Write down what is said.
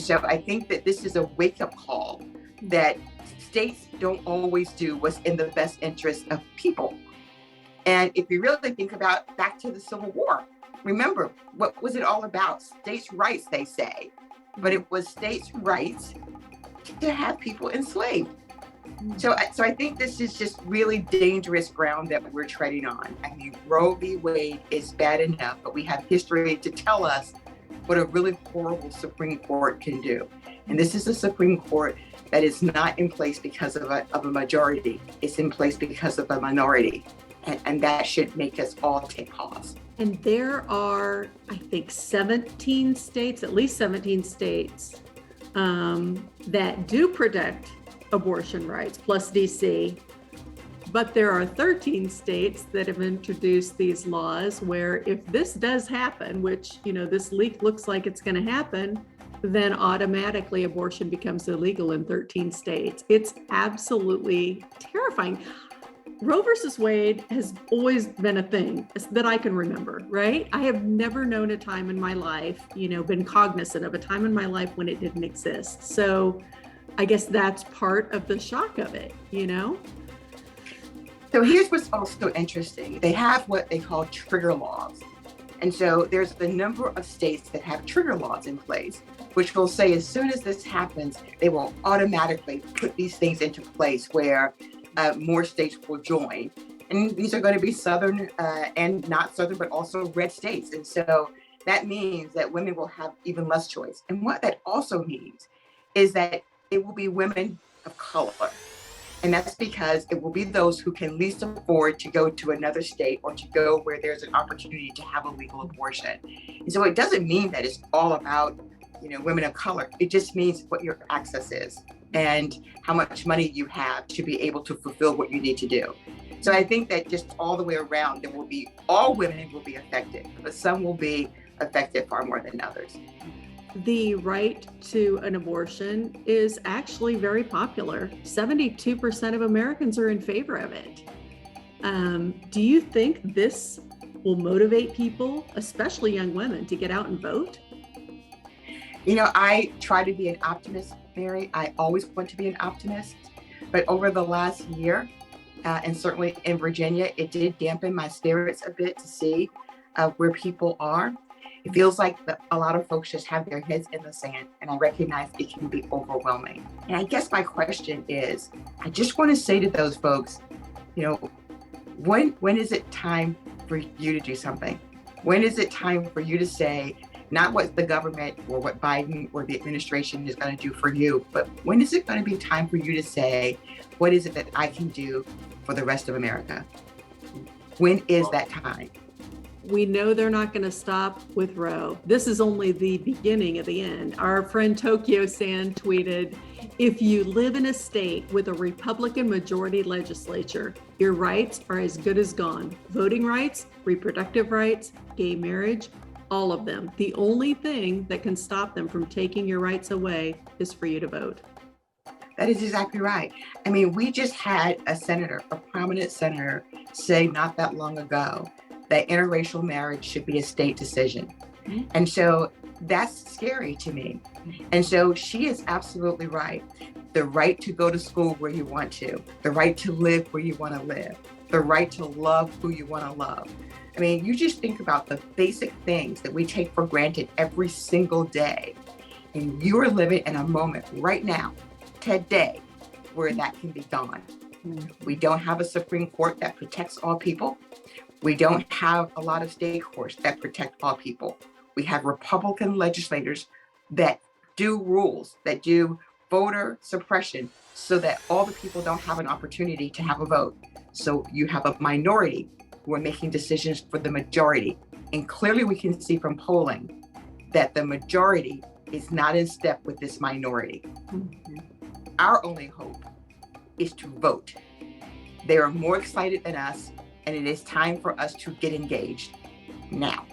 So I think that this is a wake-up call that states don't always do what's in the best interest of people. And if you really think about back to the Civil War, remember, what was it all about? States' rights, they say, but it was states' rights to have people enslaved. So I think this is just really dangerous ground that we're treading on. I mean, Roe v. Wade is bad enough, but we have history to tell us what a really horrible Supreme Court can do. And this is a Supreme Court that is not in place because of a majority. It's in place because of a minority. And that should make us all take pause. And there are, I think, 17 states, at least 17 states, that do protect abortion rights, plus DC. But there are 13 states that have introduced these laws where if this does happen, which, this leak looks like it's going to happen, then automatically abortion becomes illegal in 13 states. It's absolutely terrifying. Roe versus Wade has always been a thing that I can remember, right? I have never known a time in my life, been cognizant of a time in my life when it didn't exist. So I guess that's part of the shock of it, So here's what's also interesting. They have what they call trigger laws. And so there's a number of states that have trigger laws in place, which will say as soon as this happens, they will automatically put these things into place where more states will join. And these are going to be Southern and not Southern, but also red states. And so that means that women will have even less choice. And what that also means is that it will be women of color. And that's because it will be those who can least afford to go to another state or to go where there's an opportunity to have a legal abortion. And so it doesn't mean that it's all about, women of color. It just means what your access is and how much money you have to be able to fulfill what you need to do. So I think that just all the way around, all women will be affected, but some will be affected far more than others. The right to an abortion is actually very popular. 72% of Americans are in favor of it. Do you think this will motivate people, especially young women, to get out and vote? I try to be an optimist, Mary. I always want to be an optimist. But over the last year, and certainly in Virginia, it did dampen my spirits a bit to see where people are. It feels like a lot of folks just have their heads in the sand, and I recognize it can be overwhelming. And I guess my question is, I just want to say to those folks, when is it time for you to do something? When is it time for you to say, not what the government or what Biden or the administration is going to do for you, but when is it going to be time for you to say, what is it that I can do for the rest of America? When is that time? We know they're not going to stop with Roe. This is only the beginning of the end. Our friend Tokyo San tweeted, if you live in a state with a Republican majority legislature, your rights are as good as gone. Voting rights, reproductive rights, gay marriage, all of them. The only thing that can stop them from taking your rights away is for you to vote. That is exactly right. I mean, we just had a prominent senator, say not that long ago that interracial marriage should be a state decision. Mm-hmm. And so that's scary to me. And so she is absolutely right. The right to go to school where you want to, the right to live where you want to live, the right to love who you want to love. I mean, you just think about the basic things that we take for granted every single day. And you are living in a moment right now, today, where that can be gone. We don't have a Supreme Court that protects all people. We don't have a lot of state courts that protect all people. We have Republican legislators that do rules, that do voter suppression so that all the people don't have an opportunity to have a vote. So you have a minority who are making decisions for the majority. And clearly we can see from polling that the majority is not in step with this minority. Mm-hmm. Our only hope is to vote. They are more excited than us, and it is time for us to get engaged now.